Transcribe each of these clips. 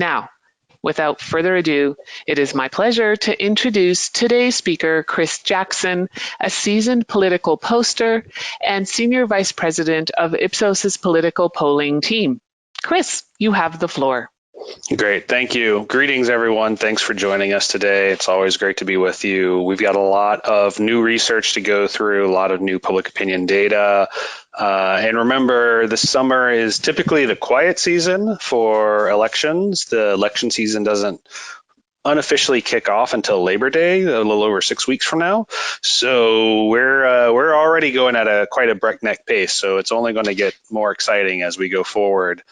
Now, without further ado, it is my pleasure to introduce today's speaker, Chris Jackson, a seasoned political poster and Senior Vice President of Ipsos's political polling team. Chris, you have the floor. Great. Thank you. Greetings, everyone. Thanks for joining us today. It's always great to be with you. We've got a lot of new research to go through, a lot of new public opinion data. And remember, the summer is typically the quiet season for elections. The election season doesn't unofficially kick off until Labor Day, a little over 6 weeks from now. So we're already going at quite a breakneck pace. So it's only going to get more exciting as we go forward.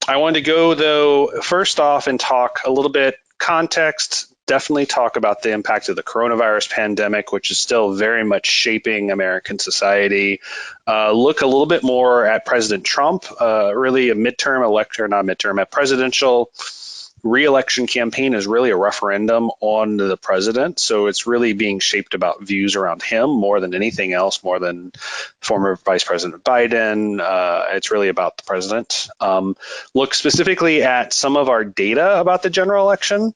I wanted to go, though, first off and talk a little bit context, definitely talk about the impact of the coronavirus pandemic, which is still very much shaping American society. Look a little bit more at President Trump, really a presidential reelection campaign is really a referendum on the president. So it's really being shaped about views around him more than anything else, more than former Vice President Biden. It's really about the president. Look specifically at some of our data about the general election.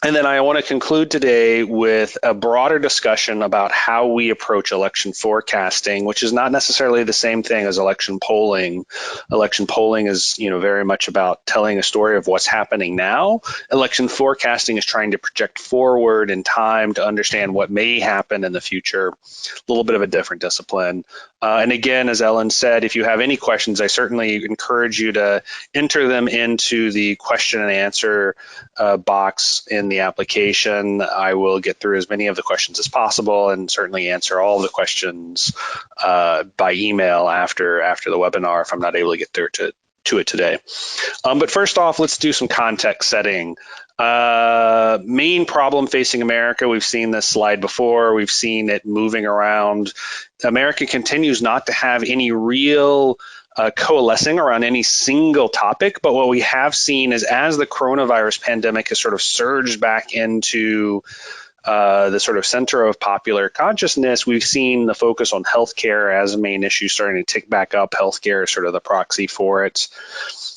And then I want to conclude today with a broader discussion about how we approach election forecasting, which is not necessarily the same thing as election polling. Election polling is, very much about telling a story of what's happening now. Election forecasting is trying to project forward in time to understand what may happen in the future. A little bit of a different discipline. And again, as Ellen said, if you have any questions, I certainly encourage you to enter them into the question and answer box in the application. I will get through as many of the questions as possible and certainly answer all the questions by email after the webinar if I'm not able to get through to it today. But first off, let's do some context setting. Main problem facing America, we've seen this slide before, we've seen it moving around. America continues not to have any real coalescing around any single topic, but what we have seen is as the coronavirus pandemic has sort of surged back into the sort of center of popular consciousness, we've seen the focus on healthcare as a main issue starting to tick back up. Healthcare is sort of the proxy for it.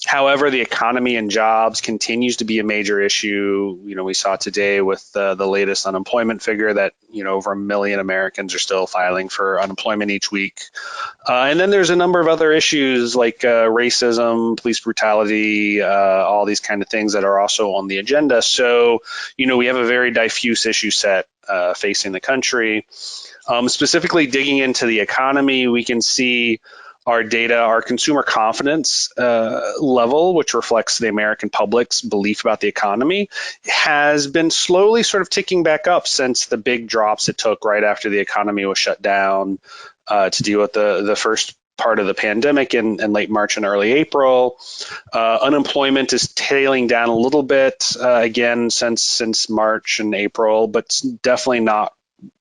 However, the economy and jobs continues to be a major issue. We saw today with the latest unemployment figure that, over 1 million Americans are still filing for unemployment each week. And then there's a number of other issues like racism, police brutality, all these kind of things that are also on the agenda. So, we have a very diffuse issue set facing the country. Specifically digging into the economy, we can see our data, our consumer confidence level, which reflects the American public's belief about the economy, has been slowly sort of ticking back up since the big drops it took right after the economy was shut down to deal with the first part of the pandemic in late March and early April. Unemployment is tailing down a little bit again since March and April, but definitely not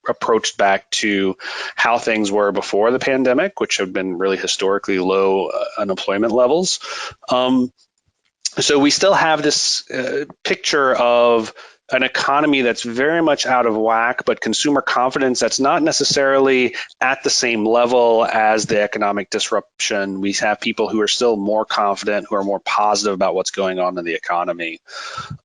approached back to how things were before the pandemic, which have been really historically low unemployment levels. So we still have this picture of an economy that's very much out of whack, but consumer confidence that's not necessarily at the same level as the economic disruption. We have people who are still more confident, who are more positive about what's going on in the economy.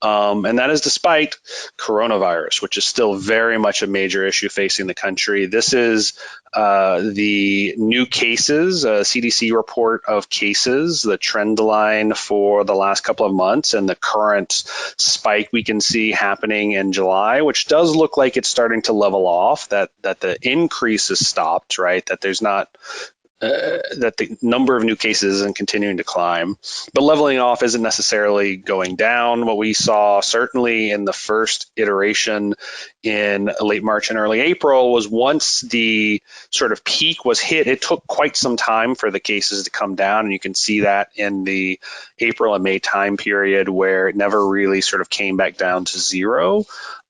And that is despite coronavirus, which is still very much a major issue facing the country. This is the new cases, CDC report of cases, the trend line for the last couple of months, and the current spike we can see happening in July, which does look like it's starting to level off, that the increase has stopped, right? That there's not that the number of new cases isn't continuing to climb, but leveling off isn't necessarily going down. What we saw certainly in the first iteration in late March and early April was once the sort of peak was hit, it took quite some time for the cases to come down. And you can see that in the April and May time period where it never really sort of came back down to zero.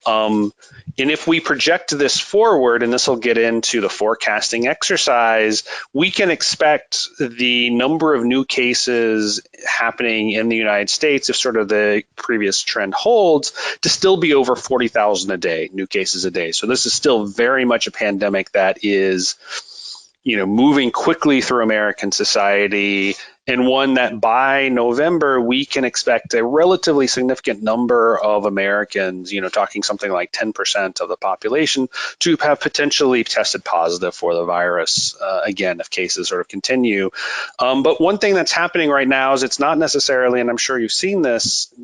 And if we project this forward, and this will get into the forecasting exercise, we can expect the number of new cases happening in the United States, if sort of the previous trend holds, to still be over 40,000 a day, new cases a day. So this is still very much a pandemic that is, moving quickly through American society, and one that by November we can expect a relatively significant number of Americans, talking something like 10% of the population, to have potentially tested positive for the virus, again, if cases sort of continue. But one thing that's happening right now is it's not necessarily, and I'm sure you've seen this,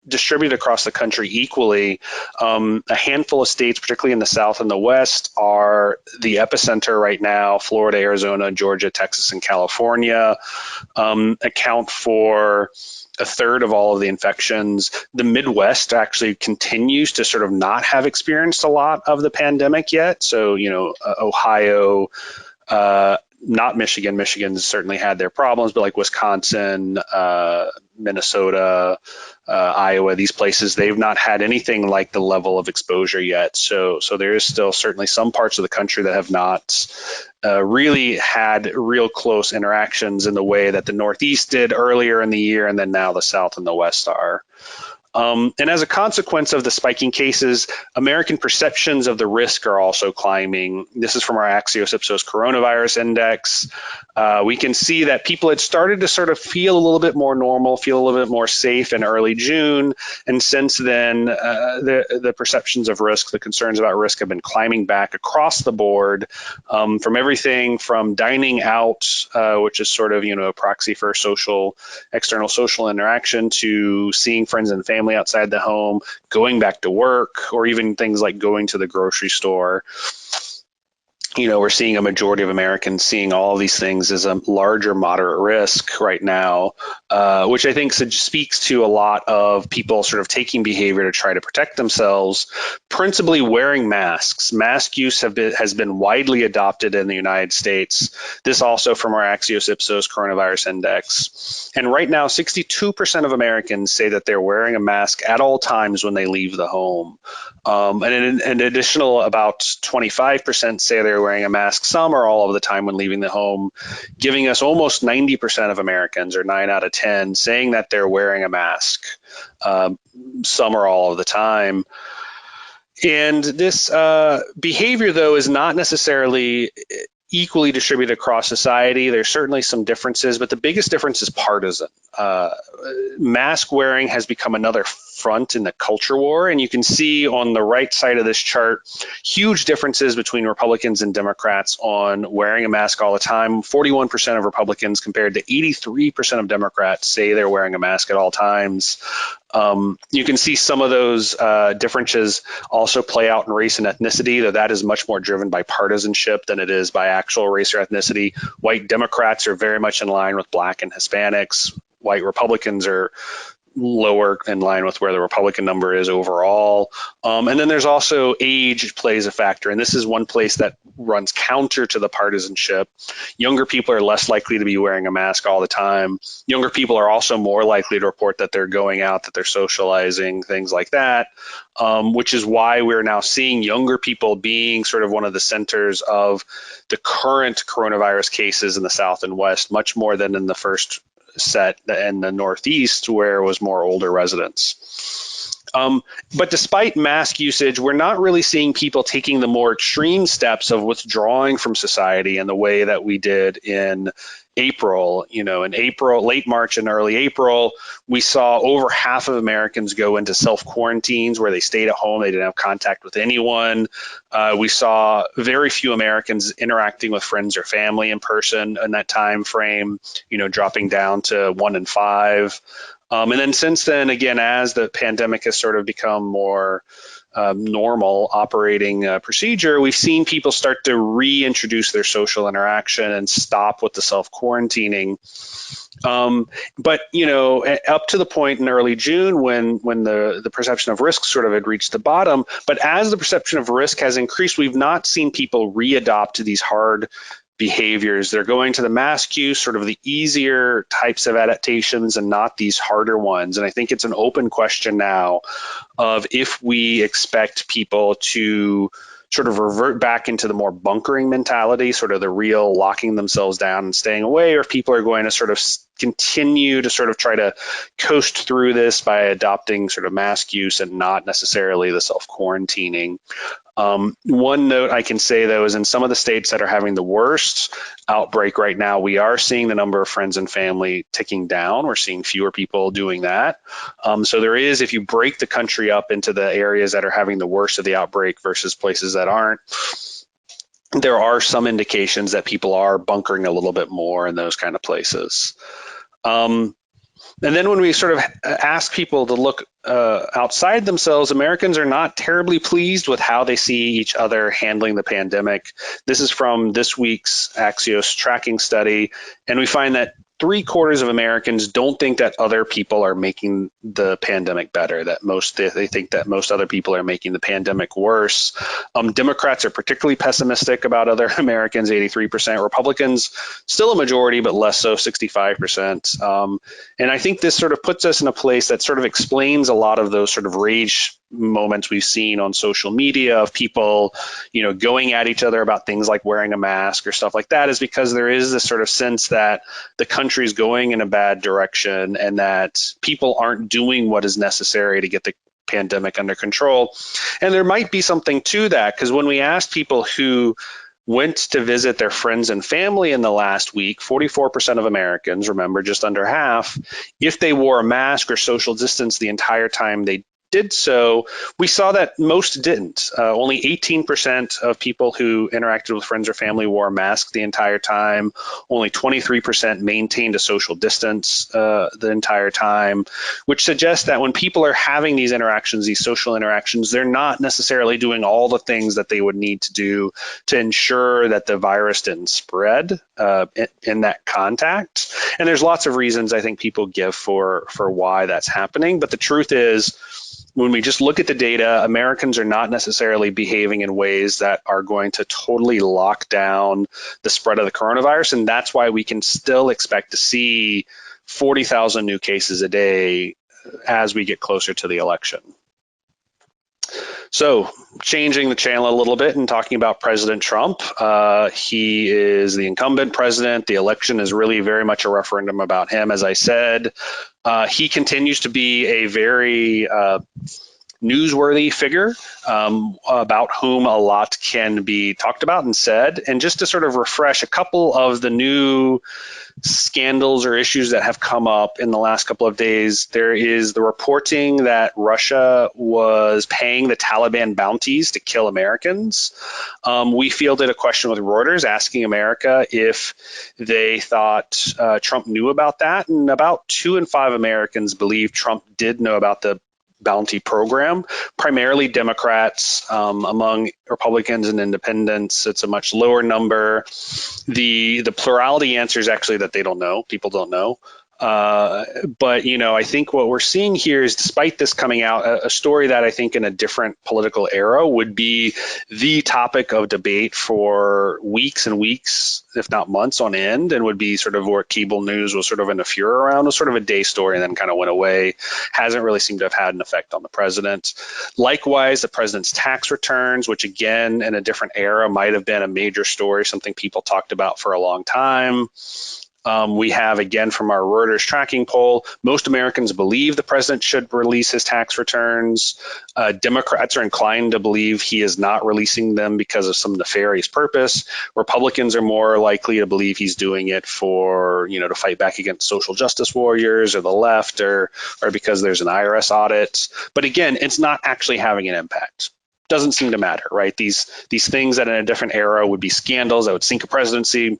distributed across the country equally. A handful of states, particularly in the South and the West, are the epicenter right now. Florida, Arizona, Georgia, Texas, and California account for a third of all of the infections. The Midwest actually continues to sort of not have experienced a lot of the pandemic yet. So, Ohio, not Michigan. Michigan's certainly had their problems, but like Wisconsin, Minnesota, Iowa, these places, they've not had anything like the level of exposure yet. So there is still certainly some parts of the country that have not really had real close interactions in the way that the Northeast did earlier in the year, and then now the South and the West are. And as a consequence of the spiking cases, American perceptions of the risk are also climbing. This is from our Axios Ipsos Coronavirus Index. We can see that people had started to sort of feel a little bit more normal, feel a little bit more safe in early June. And since then, the perceptions of risk, the concerns about risk have been climbing back across the board, from everything from dining out, which is sort of, a proxy for external social interaction, to seeing friends and family outside the home, going back to work, or even things like going to the grocery store. We're seeing a majority of Americans seeing all of these things as a large or moderate risk right now, which I think speaks to a lot of people sort of taking behavior to try to protect themselves, principally wearing masks. Mask use has been widely adopted in the United States. This also from our Axios Ipsos Coronavirus Index. And right now, 62% of Americans say that they're wearing a mask at all times when they leave the home. And an additional about 25% say they're wearing a mask some or all of the time when leaving the home, giving us almost 90% of Americans, or 9 out of 10, saying that they're wearing a mask some or all of the time. And this behavior, though, is not necessarily equally distributed across society. There's certainly some differences, but the biggest difference is partisan. Mask wearing has become another front in the culture war, and you can see on the right side of this chart huge differences between Republicans and Democrats on wearing a mask all the time. 41% of Republicans compared to 83% of Democrats say they're wearing a mask at all times. You can see some of those differences also play out in race and ethnicity, though that is much more driven by partisanship than it is by actual race or ethnicity. White Democrats are very much in line with Black and Hispanics. White Republicans are lower in line with where the Republican number is overall. And then there's also age plays a factor. And this is one place that runs counter to the partisanship. Younger people are less likely to be wearing a mask all the time. Younger people are also more likely to report that they're going out, that they're socializing, things like that, which is why we're now seeing younger people being sort of one of the centers of the current coronavirus cases in the South and West, much more than in the first set in the Northeast, where it was more older residents. But despite mask usage, we're not really seeing people taking the more extreme steps of withdrawing from society in the way that we did in April. In April, late March and early April, we saw over half of Americans go into self-quarantines where they stayed at home. They didn't have contact with anyone. We saw very few Americans interacting with friends or family in person in that time frame, dropping down to 1 in 5. And then since then, again, as the pandemic has sort of become more normal operating procedure, we've seen people start to reintroduce their social interaction and stop with the self-quarantining. But up to the point in early June when the perception of risk sort of had reached the bottom, but as the perception of risk has increased, we've not seen people readopt to these hard behaviors. They're going to the mask use, sort of the easier types of adaptations and not these harder ones. And I think it's an open question now of if we expect people to sort of revert back into the more bunkering mentality, sort of the real locking themselves down and staying away, or if people are going to sort of continue to sort of try to coast through this by adopting sort of mask use and not necessarily the self-quarantining. One note I can say, though, is in some of the states that are having the worst outbreak right now, we are seeing the number of friends and family ticking down. We're seeing fewer people doing that. So there is, if you break the country up into the areas that are having the worst of the outbreak versus places that aren't, there are some indications that people are bunkering a little bit more in those kind of places. And then when we sort of ask people to look outside themselves, Americans are not terribly pleased with how they see each other handling the pandemic. This is from this week's Axios tracking study, and we find that 3/4 of Americans don't think that other people are making the pandemic better, that they think that most other people are making the pandemic worse. Democrats are particularly pessimistic about other Americans, 83%. Republicans, still a majority, but less so, 65%. And I think this sort of puts us in a place that sort of explains a lot of those sort of rage moments we've seen on social media of people, going at each other about things like wearing a mask or stuff like that, is because there is this sort of sense that the country is going in a bad direction and that people aren't doing what is necessary to get the pandemic under control. And there might be something to that, because when we asked people who went to visit their friends and family in the last week, 44% of Americans, remember, just under half, if they wore a mask or social distance the entire time they did so, we saw that most didn't. Only 18% of people who interacted with friends or family wore a mask the entire time. Only 23% maintained a social distance the entire time, which suggests that when people are having these interactions, these social interactions, they're not necessarily doing all the things that they would need to do to ensure that the virus didn't spread in that contact. And there's lots of reasons I think people give for why that's happening. But the truth is, when we just look at the data, Americans are not necessarily behaving in ways that are going to totally lock down the spread of the coronavirus. And that's why we can still expect to see 40,000 new cases a day as we get closer to the election. So changing the channel a little bit and talking about President Trump, he is the incumbent president. The election is really very much a referendum about him, as I said. He continues to be a very newsworthy figure about whom a lot can be talked about and said. And just to sort of refresh a couple of the new scandals or issues that have come up in the last couple of days, there is the reporting that Russia was paying the Taliban bounties to kill Americans. We fielded a question with Reuters asking America if they thought Trump knew about that, and about 2 in 5 Americans believe Trump did know about the bounty program. Primarily Democrats. Among Republicans and independents, it's a much lower number. The plurality answer is actually that they don't know. People don't know. But, I think what we're seeing here is, despite this coming out, a story that I think in a different political era would be the topic of debate for weeks and weeks, if not months on end, and would be sort of where cable news was sort of in a furor around. It was sort of a day story and then kind of went away. Hasn't really seemed to have had an effect on the president. Likewise, the president's tax returns, which again, in a different era, might have been a major story, something people talked about for a long time. We have, again, from our Reuters tracking poll, most Americans believe the president should release his tax returns. Democrats are inclined to believe he is not releasing them because of some nefarious purpose. Republicans are more likely to believe he's doing it for, to fight back against social justice warriors or the left, or because there's an IRS audit. But again, it's not actually having an impact. Doesn't seem to matter, right? These things that in a different era would be scandals that would sink a presidency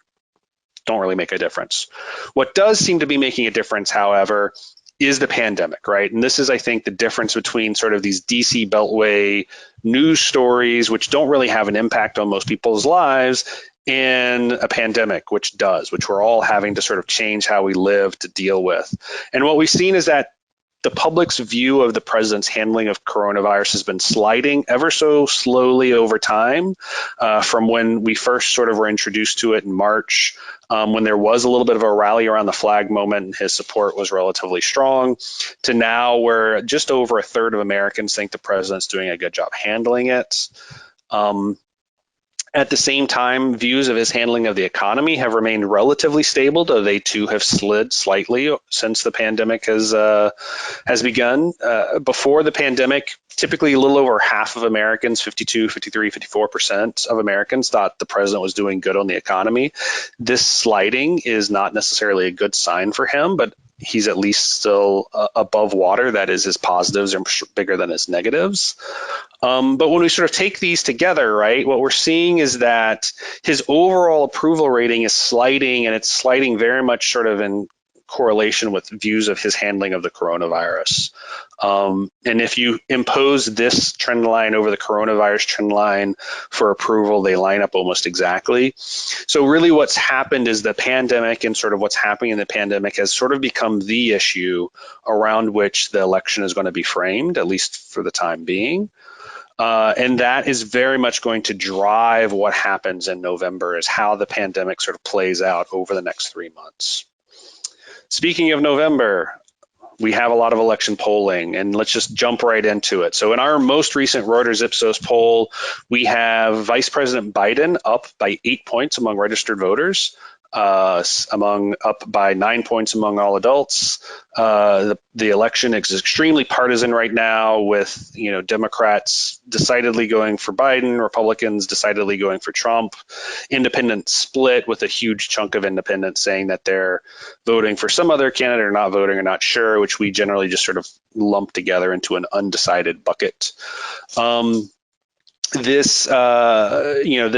don't really make a difference. What does seem to be making a difference, however, is the pandemic, right? And this is, I think, the difference between sort of these DC Beltway news stories, which don't really have an impact on most people's lives, and a pandemic, which we're all having to sort of change how we live to deal with. And what we've seen is that the public's view of the president's handling of coronavirus has been sliding ever so slowly over time, from when we first sort of were introduced to it in March, when there was a little bit of a rally around the flag moment and his support was relatively strong, to now where just over 1/3 of Americans think the president's doing a good job handling it. At the same time, views of his handling of the economy have remained relatively stable, though they too have slid slightly since the pandemic has begun. Before the pandemic, typically a little over half of Americans, 52, 53, 54% of Americans thought the president was doing good on the economy. This sliding is not necessarily a good sign for him, but he's at least still above water. That is, his positives are bigger than his negatives. But when we sort of take these together, right, what we're seeing is that his overall approval rating is sliding, and it's sliding very much sort of in correlation with views of his handling of the coronavirus. And if you impose this trend line over the coronavirus trend line for approval, they line up almost exactly. So really what's happened is the pandemic and sort of what's happening in the pandemic has sort of become the issue around which the election is going to be framed, at least for the time being. And that is very much going to drive what happens in November, is how the pandemic sort of plays out over the next 3 months. Speaking of November, we have a lot of election polling, and let's just jump right into it. So in our most recent Reuters Ipsos poll, we have Vice President Biden up by 8 points among registered voters, up by 9 points among all adults. The election is extremely partisan right now, with Democrats decidedly going for Biden, Republicans decidedly going for Trump, independents split, with a huge chunk of independents saying that they're voting for some other candidate or not voting or not sure, which we generally just sort of lump together into an undecided bucket. This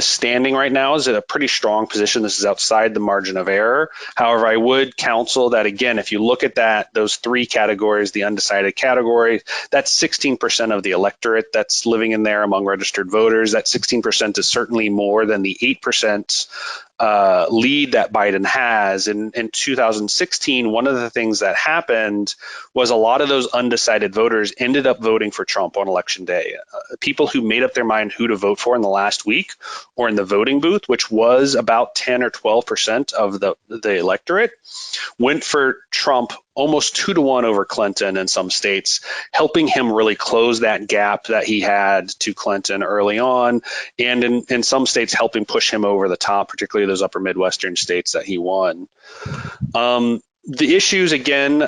standing right now is at a pretty strong position. This is outside the margin of error. However, I would counsel that, again, if you look at those three categories, the undecided category, that's 16% of the electorate that's living in there among registered voters. That 16% is certainly more than the 8% lead that Biden has. In 2016, one of the things that happened was a lot of those undecided voters ended up voting for Trump on election day. People who made up their mind who to vote for in the last week or in the voting booth, which was about 10 or 12% of the electorate, went for Trump almost 2-to-1 over Clinton in some states, helping him really close that gap that he had to Clinton early on, and in some states helping push him over the top, particularly those upper Midwestern states that he won. The issues, again,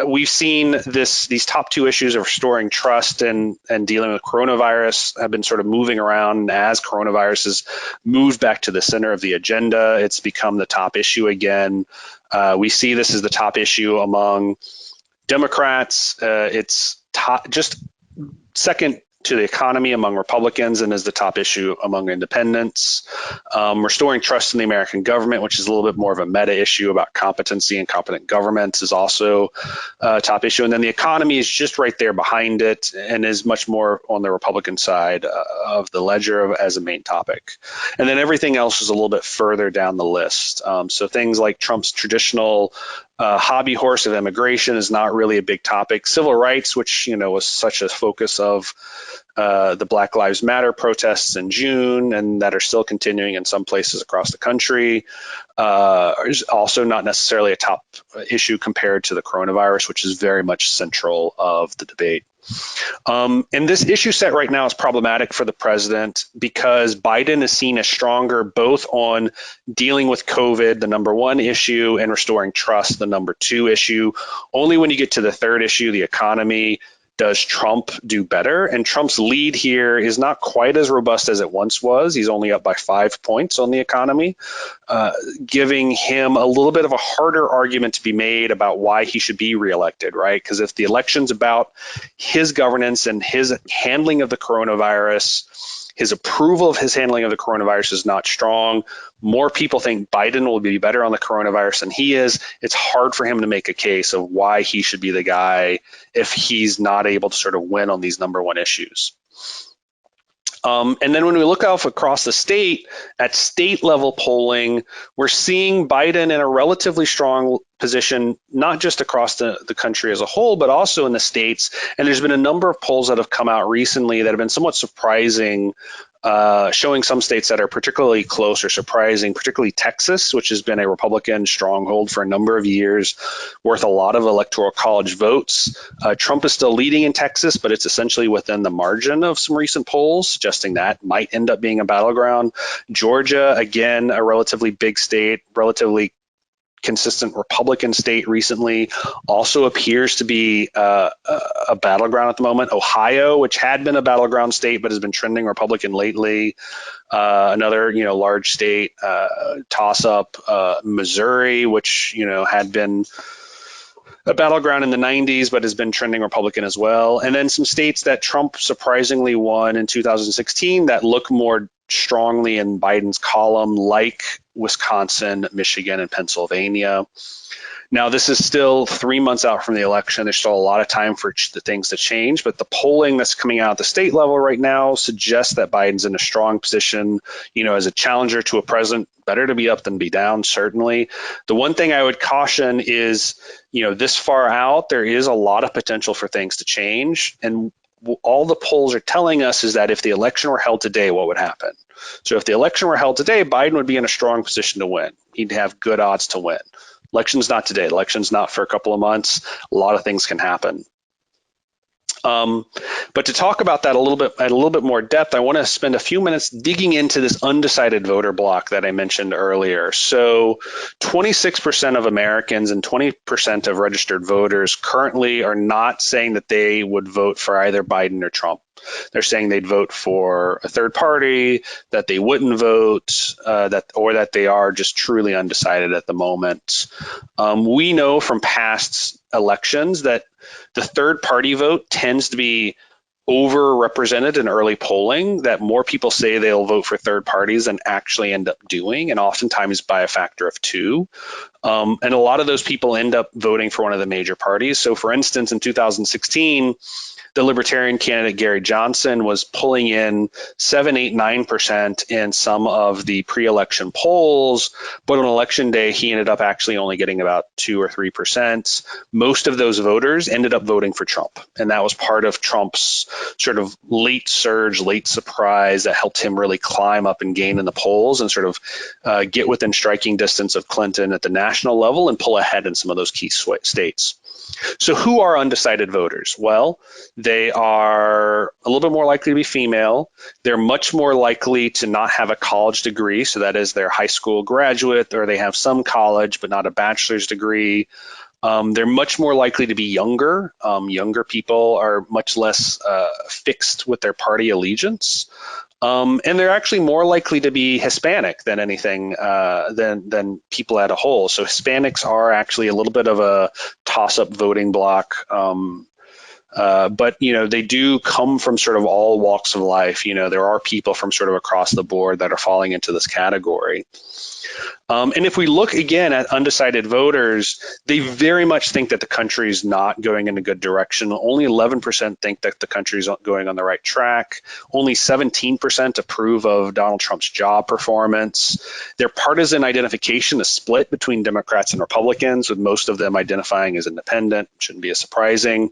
we've seen these top two issues of restoring trust and dealing with coronavirus have been sort of moving around. As coronavirus has moved back to the center of the agenda, it's become the top issue again. We see this as the top issue among Democrats. It's just second to the economy among Republicans, and is the top issue among independents. Restoring trust in the American government, which is a little bit more of a meta issue about competency and competent governments, is also a top issue. And then the economy is just right there behind it and is much more on the Republican side of the ledger as a main topic. And then everything else is a little bit further down the list. So things like Trump's traditional hobby horse of immigration is not really a big topic. Civil rights, which was such a focus of the Black Lives Matter protests in June, and that are still continuing in some places across the country, is also not necessarily a top issue compared to the coronavirus, which is very much central of the debate. And this issue set right now is problematic for the president because Biden is seen as stronger both on dealing with COVID, the number one issue, and restoring trust, the number two issue. Only when you get to the third issue, the economy, does Trump do better. And Trump's lead here is not quite as robust as it once was. He's only up by 5 points on the economy, giving him a little bit of a harder argument to be made about why he should be reelected, right? Because if the election's about his governance and his handling of the coronavirus, his approval of his handling of the coronavirus is not strong. More people think Biden will be better on the coronavirus than he is. It's hard for him to make a case of why he should be the guy if he's not able to sort of win on these number one issues. And then when we look off across the state, at state level polling, we're seeing Biden in a relatively strong position, not just across the country as a whole, but also in the states. And there's been a number of polls that have come out recently that have been somewhat surprising showing some states that are particularly close or surprising, particularly Texas, which has been a Republican stronghold for a number of years, worth a lot of electoral college votes. Trump is still leading in Texas, but it's essentially within the margin of some recent polls, suggesting that might end up being a battleground. Georgia, again, a relatively big state, relatively consistent Republican state recently, also appears to be a battleground at the moment. Ohio, which had been a battleground state but has been trending Republican lately, another large state toss-up. Missouri, which had been a battleground in the 90s but has been trending Republican as well. And then some states that Trump surprisingly won in 2016 that look more strongly in Biden's column, like Wisconsin, Michigan, and Pennsylvania. Now, this is still 3 months out from the election. There's still a lot of time for the things to change, but the polling that's coming out at the state level right now suggests that Biden's in a strong position, as a challenger to a president. Better to be up than be down, certainly. The one thing I would caution is, this far out, there is a lot of potential for things to change. And all the polls are telling us is that if the election were held today, what would happen? So if the election were held today, Biden would be in a strong position to win. He'd have good odds to win. Election's not today. Election's not for a couple of months. A lot of things can happen. But to talk about that a little bit more depth, I want to spend a few minutes digging into this undecided voter block that I mentioned earlier. So 26% of Americans and 20% of registered voters currently are not saying that they would vote for either Biden or Trump. They're saying they'd vote for a third party, that they wouldn't vote, that they are just truly undecided at the moment. We know from past elections that the third party vote tends to be overrepresented in early polling, that more people say they'll vote for third parties than actually end up doing, and oftentimes by a factor of 2. And a lot of those people end up voting for one of the major parties. So for instance, in 2016, the Libertarian candidate Gary Johnson was pulling in 7, 8, 9% in some of the pre-election polls, but on election day, he ended up actually only getting about 2 or 3%. Most of those voters ended up voting for Trump, and that was part of Trump's sort of late surge, late surprise that helped him really climb up and gain in the polls and sort of get within striking distance of Clinton at the national level and pull ahead in some of those key states. So who are undecided voters? Well, they are a little bit more likely to be female. They're much more likely to not have a college degree. So that is, they're high school graduate, or they have some college but not a bachelor's degree. They're much more likely to be younger. Younger people are much less fixed with their party allegiance. And they're actually more likely to be Hispanic than anything, than people as a whole. So Hispanics are actually a little bit of a toss-up voting block. But, they do come from sort of all walks of life. There are people from sort of across the board that are falling into this category. And if we look again at undecided voters, they very much think that the country is not going in a good direction. Only 11% think that the country is going on the right track. Only 17% approve of Donald Trump's job performance. Their partisan identification is split between Democrats and Republicans, with most of them identifying as independent. Shouldn't be as surprising.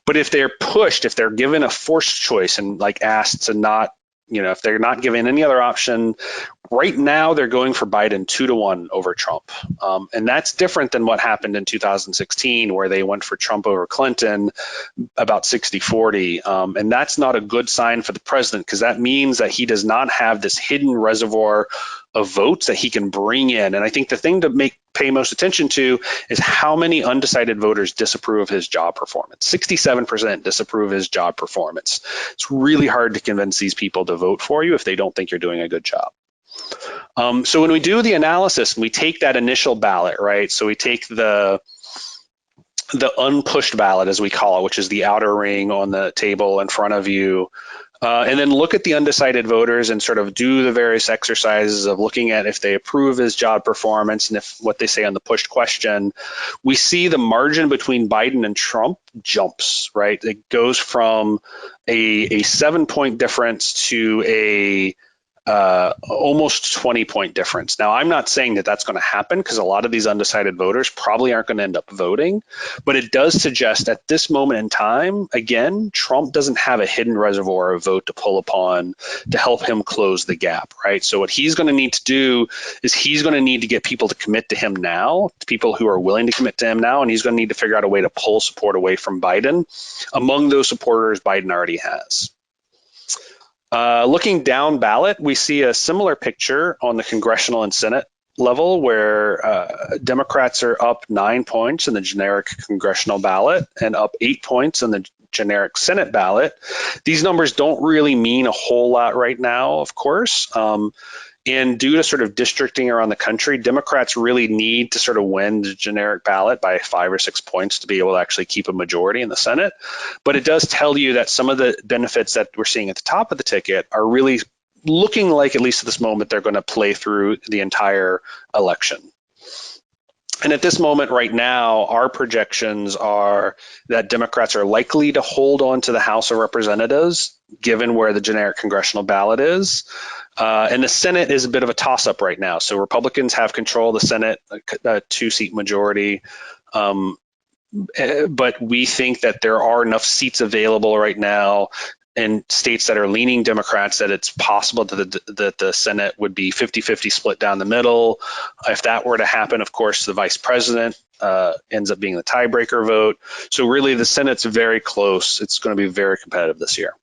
But if they're pushed, if they're given a forced choice and asked to not, if they're not given any other option, right now they're going for Biden 2-1 over Trump. And that's different than what happened in 2016, where they went for Trump over Clinton about 60-40. And that's not a good sign for the president, because that means that he does not have this hidden reservoir of votes that he can bring in. And I think the thing to pay most attention to is how many undecided voters disapprove of his job performance. 67% disapprove of his job performance. It's really hard to convince these people to vote for you if they don't think you're doing a good job. So when we do the analysis, we take that initial ballot, right? So we take the unpushed ballot, as we call it, which is the outer ring on the table in front of you, and then look at the undecided voters and sort of do the various exercises of looking at if they approve his job performance and if what they say on the pushed question. We see the margin between Biden and Trump jumps, right? It goes from a 7-point difference to a almost 20-point difference. Now, I'm not saying that that's going to happen because a lot of these undecided voters probably aren't going to end up voting, but it does suggest at this moment in time, again, Trump doesn't have a hidden reservoir of vote to pull upon to help him close the gap, right? So what he's going to need to do is he's going to need to get people to commit to him now, people who are willing to commit to him now, and he's going to need to figure out a way to pull support away from Biden. Among those supporters, Biden already has. Looking down ballot, we see a similar picture on the congressional and Senate level where Democrats are up 9 points in the generic congressional ballot and up 8 points in the generic Senate ballot. These numbers don't really mean a whole lot right now, of course. And due to sort of districting around the country, Democrats really need to sort of win the generic ballot by 5 or 6 points to be able to actually keep a majority in the Senate. But it does tell you that some of the benefits that we're seeing at the top of the ticket are really looking like, at least at this moment, they're going to play through the entire election. And at this moment right now, our projections are that Democrats are likely to hold on to the House of Representatives, given where the generic congressional ballot is. And the Senate is a bit of a toss-up right now. So Republicans have control of the Senate, a 2-seat majority. But we think that there are enough seats available right now in states that are leaning Democrats that it's possible that the Senate would be 50-50 split down the middle. If that were to happen, of course, the vice president ends up being the tiebreaker vote. So really the Senate's very close. It's going to be very competitive this year.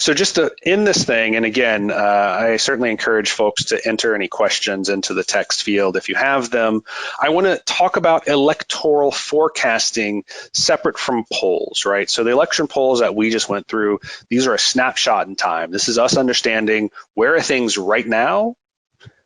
So just to end this thing, and again, I certainly encourage folks to enter any questions into the text field if you have them. I want to talk about electoral forecasting separate from polls, right? So the election polls that we just went through, these are a snapshot in time. This is us understanding where are things right now.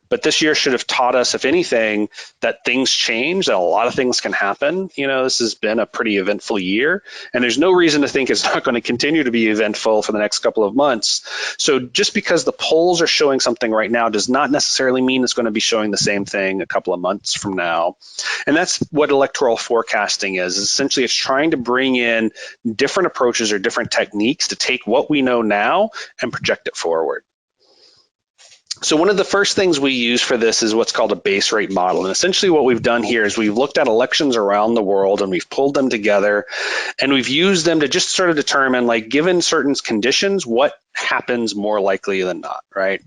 But this year should have taught us, if anything, that things change, that a lot of things can happen. You know, this has been a pretty eventful year, and there's no reason to think it's not going to continue to be eventful for the next couple of months. So just because the polls are showing something right now does not necessarily mean it's going to be showing the same thing a couple of months from now. And that's what electoral forecasting is. Essentially, it's trying to bring in different approaches or different techniques to take what we know now and project it forward. So one of the first things we use for this is what's called a base rate model. And essentially what we've done here is we've looked at elections around the world and we've pulled them together and we've used them to just sort of determine, like, given certain conditions, what happens more likely than not, right?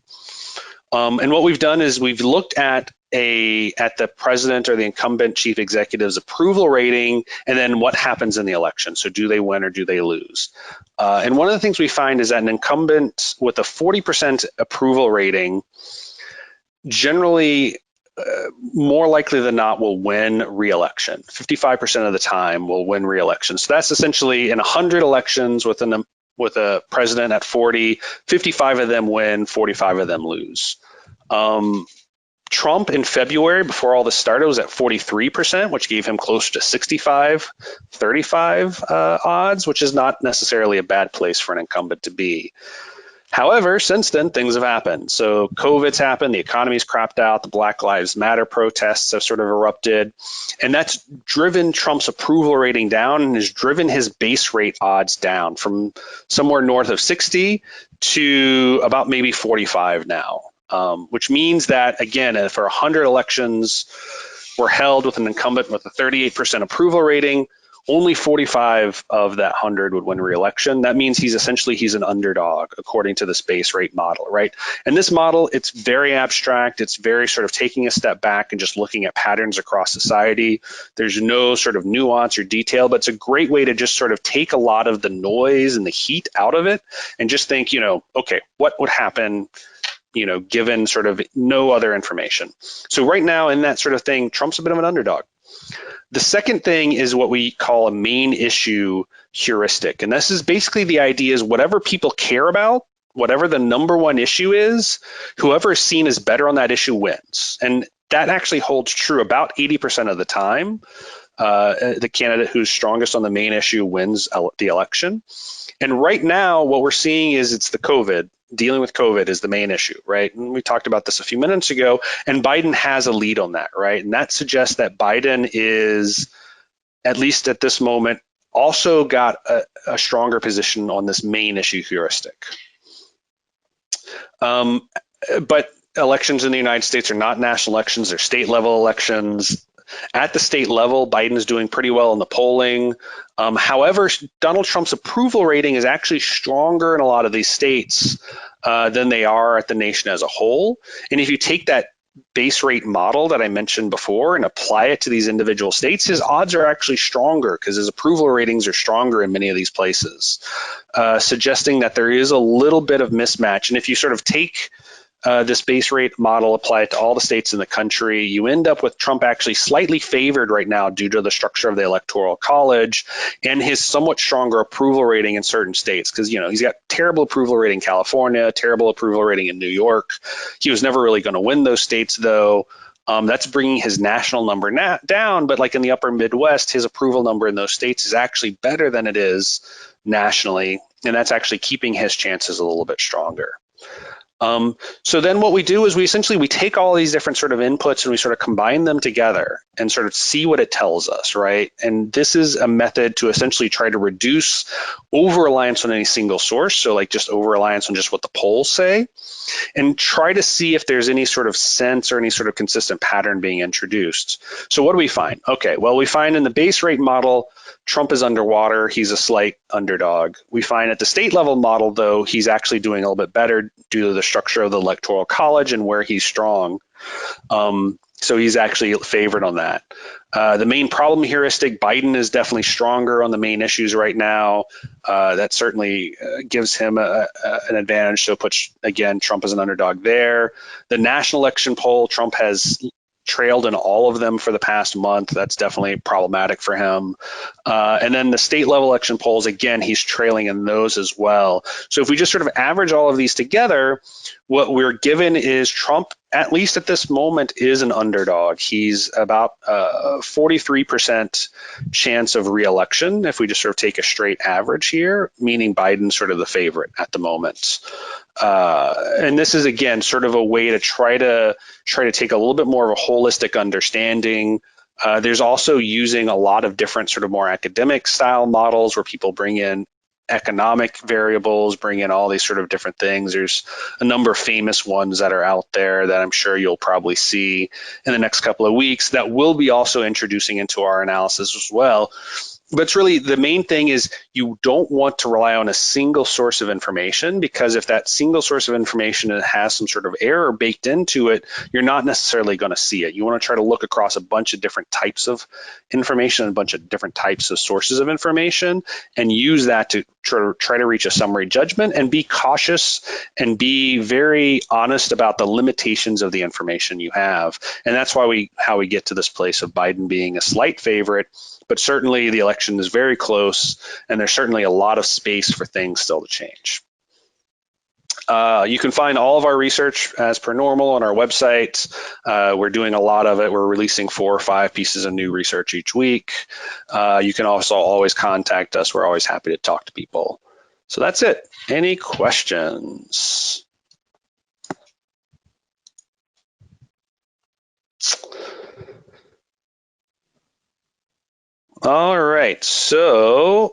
And what we've done is we've looked at the president or the incumbent chief executive's approval rating, and then what happens in the election. So do they win or do they lose? And one of the things we find is that an incumbent with a 40% approval rating generally more likely than not will win re-election. 55% of the time will win re-election. So that's essentially in 100 elections with a president at 40, 55 of them win, 45 of them lose. Trump in February, before all this started, was at 43%, which gave him closer to 65-35 odds, which is not necessarily a bad place for an incumbent to be. However, since then, things have happened. So COVID's happened, the economy's crapped out, the Black Lives Matter protests have sort of erupted, and that's driven Trump's approval rating down and has driven his base rate odds down from somewhere north of 60 to about maybe 45 now. Which means that, again, if 100 elections were held with an incumbent with a 38% approval rating, only 45 of that 100 would win re-election. That means he's an underdog according to this base rate model, right? And this model, it's very abstract. It's very sort of taking a step back and just looking at patterns across society. There's no sort of nuance or detail, but it's a great way to just sort of take a lot of the noise and the heat out of it and just think, okay, what would happen given sort of no other information. So right now in that sort of thing, Trump's a bit of an underdog. The second thing is what we call a main issue heuristic. And this is basically the idea is whatever people care about, whatever the number one issue is, whoever is seen as better on that issue wins. And that actually holds true about 80% of the time. The candidate who's strongest on the main issue wins the election. And right now, what we're seeing is it's the COVID. Dealing with COVID is the main issue, right? And we talked about this a few minutes ago, and Biden has a lead on that, right? And that suggests that Biden is, at least at this moment, also got a stronger position on this main issue heuristic. But elections in the United States are not national elections, they're state level elections. At the state level, Biden is doing pretty well in the polling. However, Donald Trump's approval rating is actually stronger in a lot of these states than they are at the nation as a whole. And if you take that base rate model that I mentioned before and apply it to these individual states, his odds are actually stronger because his approval ratings are stronger in many of these places, suggesting that there is a little bit of mismatch. And if you sort of take this base rate model, apply it to all the states in the country, you end up with Trump actually slightly favored right now due to the structure of the Electoral College and his somewhat stronger approval rating in certain states. Because, he's got terrible approval rating in California, terrible approval rating in New York. He was never really going to win those states, though. That's bringing his national number down, but like in the upper Midwest, his approval number in those states is actually better than it is nationally, and that's actually keeping his chances a little bit stronger. So then what we do is we take all these different sort of inputs and we sort of combine them together and sort of see what it tells us, right? And this is a method to essentially try to reduce over-reliance on any single source, so like just over-reliance on just what the polls say, and try to see if there's any sort of sense or any sort of consistent pattern being introduced. So what do we find? Okay, well, we find in the base rate model, Trump is underwater. He's a slight underdog. We find at the state level model, though, he's actually doing a little bit better due to the structure of the Electoral College and where he's strong. So he's actually favored on that. The main problem heuristic, Biden is definitely stronger on the main issues right now. That certainly gives him an advantage. So puts, again, Trump as an underdog there. The national election poll, Trump has trailed in all of them for the past month. That's definitely problematic for him. And then the state level election polls, again, he's trailing in those as well. So if we just sort of average all of these together, what we're given is Trump, at least at this moment, is an underdog. He's about 43% chance of reelection if we just sort of take a straight average here, meaning Biden's sort of the favorite at the moment. And this is, again, sort of a way to try to take a little bit more of a holistic understanding. There's also using a lot of different sort of more academic style models where people bring in economic variables, bring in all these sort of different things. There's a number of famous ones that are out there that I'm sure you'll probably see in the next couple of weeks that we'll be also introducing into our analysis as well. But it's really, the main thing is you don't want to rely on a single source of information, because if that single source of information has some sort of error baked into it, you're not necessarily going to see it. You want to try to look across a bunch of different types of information, a bunch of different types of sources of information, and use that to try to reach a summary judgment, and be cautious and be very honest about the limitations of the information you have. And that's why how we get to this place of Biden being a slight favorite. But certainly the election is very close, and there's certainly a lot of space for things still to change. You can find all of our research as per normal on our website. We're doing a lot of it. We're releasing 4 or 5 pieces of new research each week. You can also always contact us. We're always happy to talk to people. So that's it. Any questions? All right, so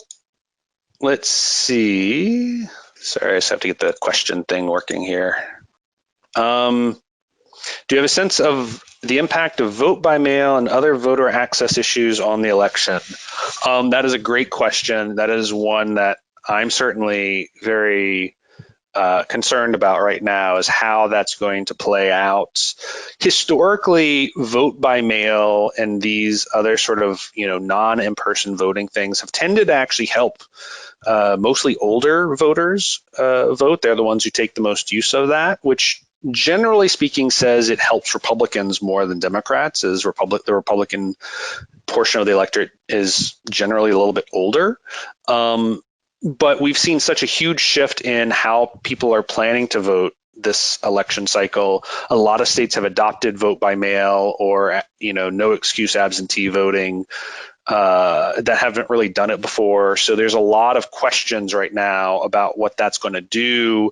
let's see. Sorry, I just have to get the question thing working here. Do you have a sense of the impact of vote by mail and other voter access issues on the election? That is a great question. That is one that I'm certainly very concerned about right now, is how that's going to play out. Historically, vote by mail and these other sort of non-in-person voting things have tended to actually help mostly older voters vote. They're the ones who take the most use of that, which generally speaking says it helps Republicans more than Democrats, as the Republican portion of the electorate is generally a little bit older. But we've seen such a huge shift in how people are planning to vote this election cycle. A lot of states have adopted vote by mail or, no excuse absentee voting that haven't really done it before. So there's a lot of questions right now about what that's going to do.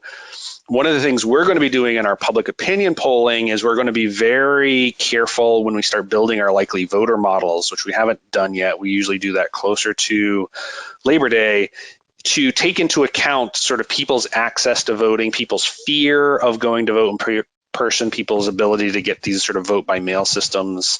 One of the things we're going to be doing in our public opinion polling is we're going to be very careful when we start building our likely voter models, which we haven't done yet. We usually do that closer to Labor Day, to take into account sort of people's access to voting, people's fear of going to vote in person, people's ability to get these sort of vote by mail systems,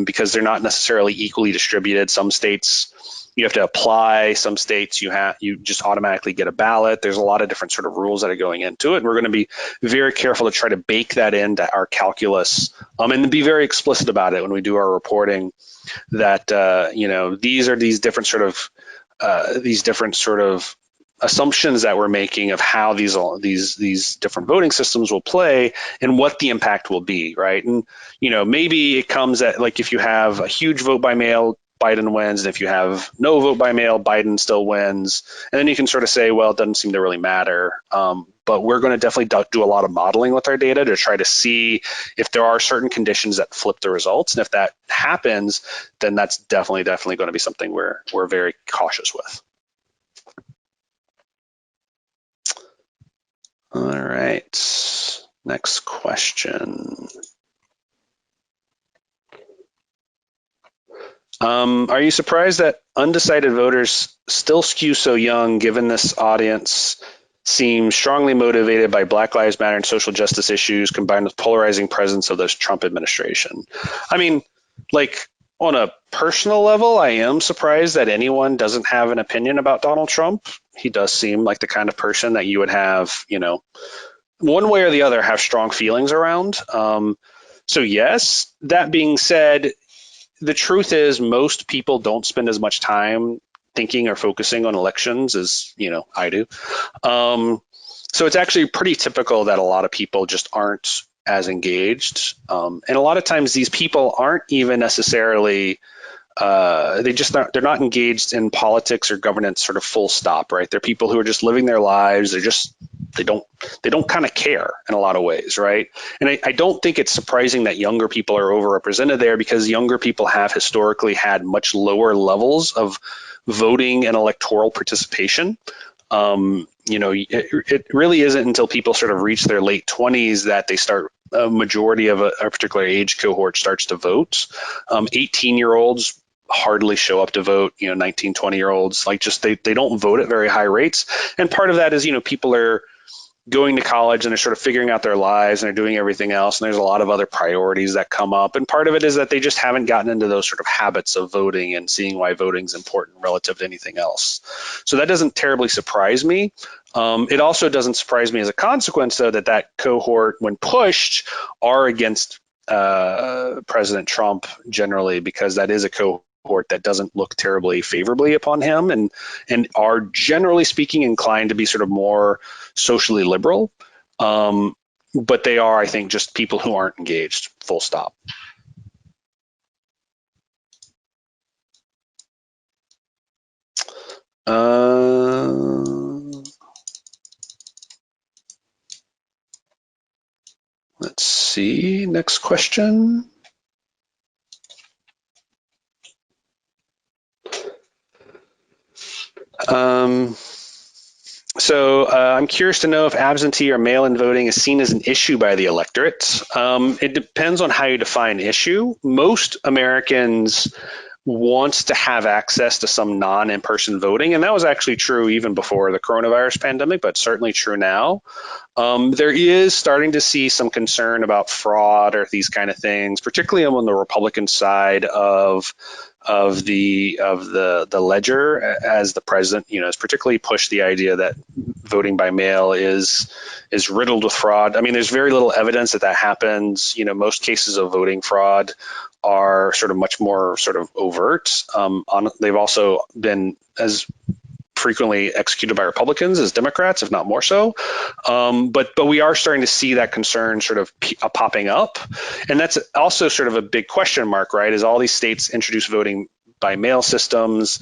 because they're not necessarily equally distributed. Some states you have to apply. Some states you just automatically get a ballot. There's a lot of different sort of rules that are going into it. And we're going to be very careful to try to bake that into our calculus, and be very explicit about it when we do our reporting. That these different sort of assumptions that we're making of how these different voting systems will play and what the impact will be, right? And maybe it comes at, like, if you have a huge vote by mail, Biden wins, and if you have no vote by mail, Biden still wins. And then you can sort of say, well, it doesn't seem to really matter. But we're going to definitely do a lot of modeling with our data to try to see if there are certain conditions that flip the results. And if that happens, then that's definitely going to be something we're very cautious with. All right, next question. Are you surprised that undecided voters still skew so young, given this audience seems strongly motivated by Black Lives Matter and social justice issues combined with polarizing presence of the Trump administration? I mean, like, on a personal level, I am surprised that anyone doesn't have an opinion about Donald Trump. He does seem like the kind of person that you would have, one way or the other, have strong feelings around. So yes, that being said, the truth is most people don't spend as much time thinking or focusing on elections as, I do. So it's actually pretty typical that a lot of people just aren't as engaged. And a lot of times these people aren't even necessarily they're not engaged in politics or governance sort of full stop, right? They're people who are just living their lives. They don't kind of care in a lot of ways, right? And I don't think it's surprising that younger people are overrepresented there, because younger people have historically had much lower levels of voting and electoral participation. It really isn't until people sort of reach their late 20s that they start, a majority of a particular age cohort starts to vote. 18-year-olds hardly show up to vote. 19, 20-year-olds, like, just they don't vote at very high rates. And part of that is, people are going to college and they're sort of figuring out their lives and they're doing everything else. And there's a lot of other priorities that come up. And part of it is that they just haven't gotten into those sort of habits of voting and seeing why voting is important relative to anything else. So that doesn't terribly surprise me. It also doesn't surprise me as a consequence, though, that cohort, when pushed, are against President Trump generally, because that is a cohort that doesn't look terribly favorably upon him, and are generally speaking inclined to be sort of more socially liberal. But they are, I think, just people who aren't engaged, full stop. Let's see, next question. I'm curious to know if absentee or mail-in voting is seen as an issue by the electorate. It depends on how you define issue. Most Americans want to have access to some non-in-person voting, and that was actually true even before the coronavirus pandemic, but certainly true now. There is starting to see some concern about fraud or these kind of things, particularly on the Republican side of the ledger, as the president, has particularly pushed the idea that voting by mail is riddled with fraud. I mean, there's very little evidence that happens. Most cases of voting fraud are sort of much more sort of overt. They've also been as frequently executed by Republicans as Democrats, if not more so. But we are starting to see that concern sort of popping up. And that's also sort of a big question mark, right? As all these states introduce voting by mail systems,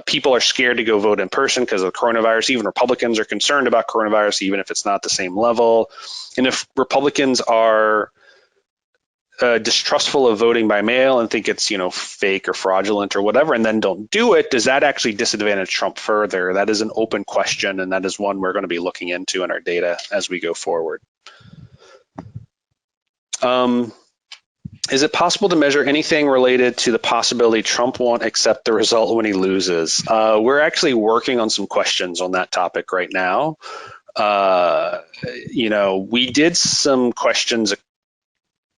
people are scared to go vote in person because of the coronavirus. Even Republicans are concerned about coronavirus, even if it's not the same level. And if Republicans are distrustful of voting by mail and think it's fake or fraudulent or whatever, and then don't do it, does that actually disadvantage Trump further? That is an open question, and that is one we're going to be looking into in our data as we go forward. Is it possible to measure anything related to the possibility Trump won't accept the result when he loses? We're actually working on some questions on that topic right now. Uh, we did some questions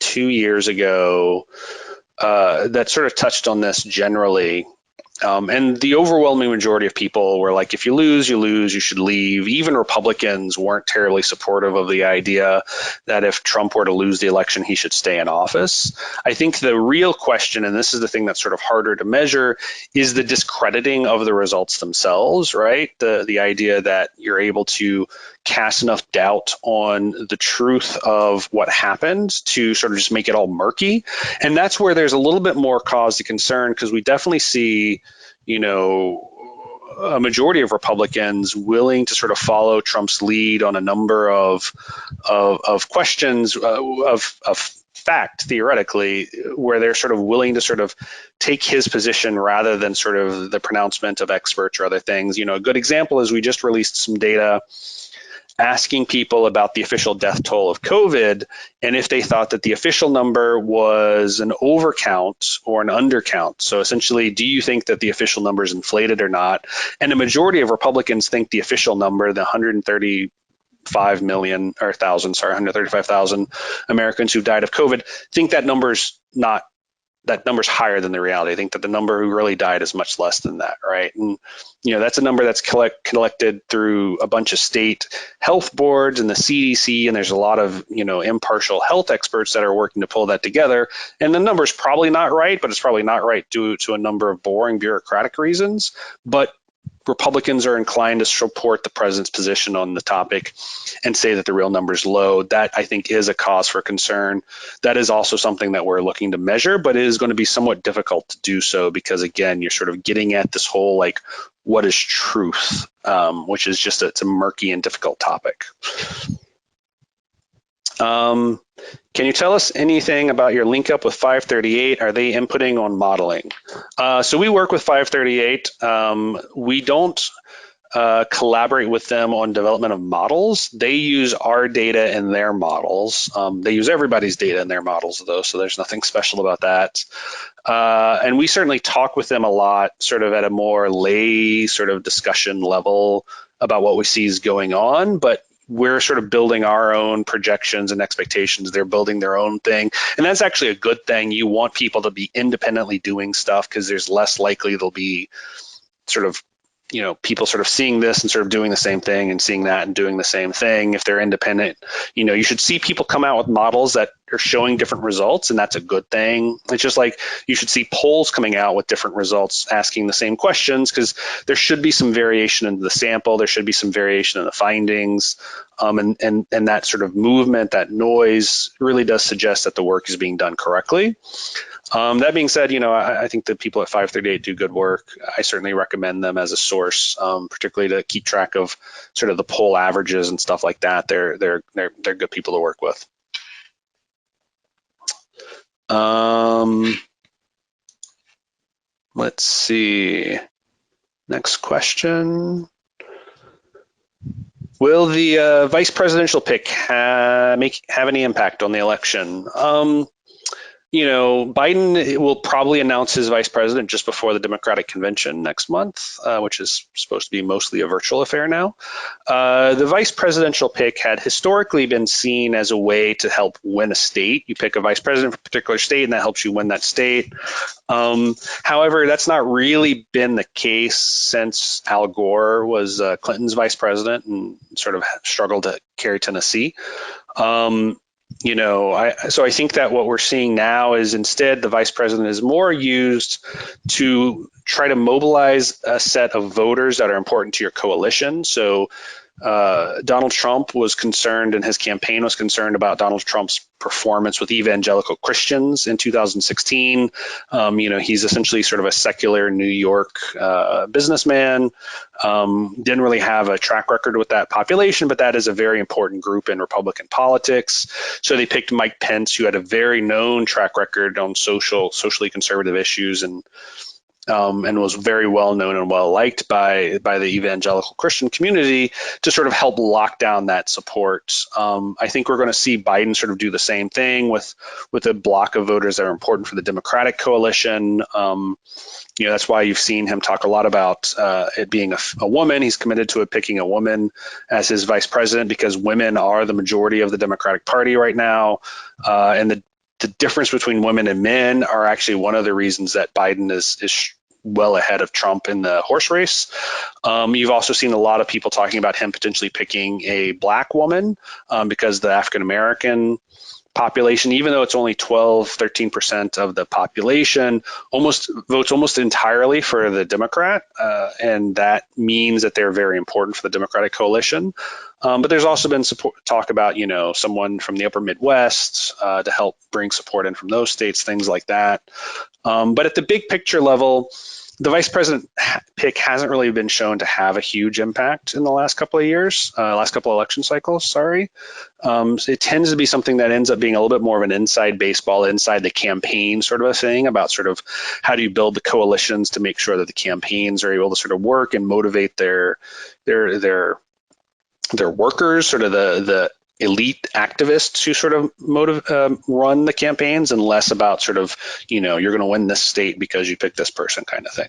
2 years ago that sort of touched on this generally. And the overwhelming majority of people were like, if you lose, you should leave. Even Republicans weren't terribly supportive of the idea that if Trump were to lose the election, he should stay in office. I think the real question, and this is the thing that's sort of harder to measure, is the discrediting of the results themselves, right? The idea that you're able to cast enough doubt on the truth of what happened to sort of just make it all murky. And that's where there's a little bit more cause to concern, because we definitely see, a majority of Republicans willing to sort of follow Trump's lead on a number of questions of fact, theoretically, where they're sort of willing to sort of take his position rather than sort of the pronouncement of experts or other things. A good example is we just released some data asking people about the official death toll of COVID and if they thought that the official number was an overcount or an undercount. So essentially, do you think that the official number is inflated or not? And a majority of Republicans think the official number, the 135,000 Americans who died of COVID, think that number's not that number's higher than the reality. I think that the number who really died is much less than that, right? And that's a number that's collected through a bunch of state health boards and the CDC, and there's a lot of impartial health experts that are working to pull that together. And the number's probably not right, but it's probably not right due to a number of boring bureaucratic reasons. But Republicans are inclined to support the president's position on the topic and say that the real number is low. That, I think, is a cause for concern. That is also something that we're looking to measure, but it is going to be somewhat difficult to do so because, again, you're sort of getting at this whole, like, what is truth, which is just it's a murky and difficult topic. Can you tell us anything about your link up with 538? Are they inputting on modeling? So we work with 538. We don't collaborate with them on development of models. They use our data in their models. They use everybody's data in their models, though, so there's nothing special about that. And we certainly talk with them a lot, sort of at a more lay sort of discussion level about what we see is going on, but we're sort of building our own projections and expectations. They're building their own thing. And that's actually a good thing. You want people to be independently doing stuff because there's less likely there'll be sort of, people sort of seeing this and sort of doing the same thing and seeing that and doing the same thing. If they're independent, you should see people come out with models that are showing different results, and that's a good thing. It's just like you should see polls coming out with different results asking the same questions, because there should be some variation in the sample, there should be some variation in the findings, and that sort of movement, that noise really does suggest that the work is being done correctly. That being said, I think the people at 538 do good work. I certainly recommend them as a source, particularly to keep track of sort of the poll averages and stuff like that. They're good people to work with. Let's see. Next question. Will the vice presidential pick have any impact on the election? Biden will probably announce his vice president just before the Democratic convention next month, which is supposed to be mostly a virtual affair now. The vice presidential pick had historically been seen as a way to help win a state. You pick a vice president for a particular state, and that helps you win that state. However, that's not really been the case since Al Gore was Clinton's vice president and sort of struggled to carry Tennessee. So I think that what we're seeing now is instead the vice president is more used to try to mobilize a set of voters that are important to your coalition. So Donald Trump was concerned, and his campaign was concerned about Donald Trump's performance with evangelical Christians in 2016. He's essentially sort of a secular New York businessman. Didn't really have a track record with that population, but that is a very important group in Republican politics. So they picked Mike Pence, who had a very known track record on socially conservative issues, and and was very well known and well liked by the evangelical Christian community to sort of help lock down that support. I think we're going to see Biden sort of do the same thing with a block of voters that are important for the Democratic coalition. That's why you've seen him talk a lot about it being a woman. He's committed to picking a woman as his vice president because women are the majority of the Democratic Party right now, and the difference between women and men are actually one of the reasons that Biden is well ahead of Trump in the horse race. You've also seen a lot of people talking about him potentially picking a black woman because the African American population, even though it's only 13% of the population, votes almost entirely for the Democrat, and that means that they're very important for the Democratic coalition. But there's also been talk about, someone from the upper Midwest to help bring support in from those states, things like that. But at the big picture level, the vice president pick hasn't really been shown to have a huge impact in the last couple of years, last couple of election cycles, sorry. So it tends to be something that ends up being a little bit more of an inside baseball, inside the campaign sort of a thing about sort of how do you build the coalitions to make sure that the campaigns are able to sort of work and motivate their workers, sort of the elite activists who sort of run the campaigns, and less about sort of, you're going to win this state because you picked this person kind of thing.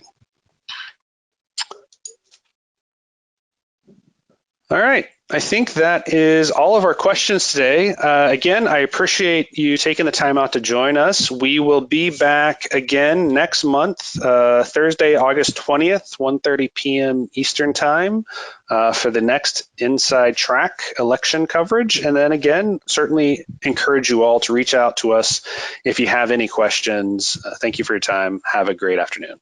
All right. I think that is all of our questions today. Again, I appreciate you taking the time out to join us. We will be back again next month, Thursday, August 20th, 1:30 p.m. Eastern Time for the next Inside Track election coverage. And then again, certainly encourage you all to reach out to us if you have any questions. Thank you for your time. Have a great afternoon.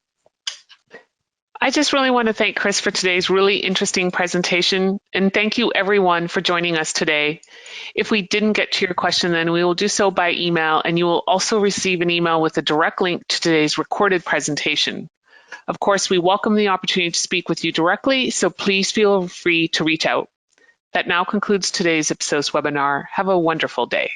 I just really want to thank Chris for today's really interesting presentation, and thank you everyone for joining us today. If we didn't get to your question, then we will do so by email, and you will also receive an email with a direct link to today's recorded presentation. Of course, we welcome the opportunity to speak with you directly, so please feel free to reach out. That now concludes today's Ipsos webinar. Have a wonderful day.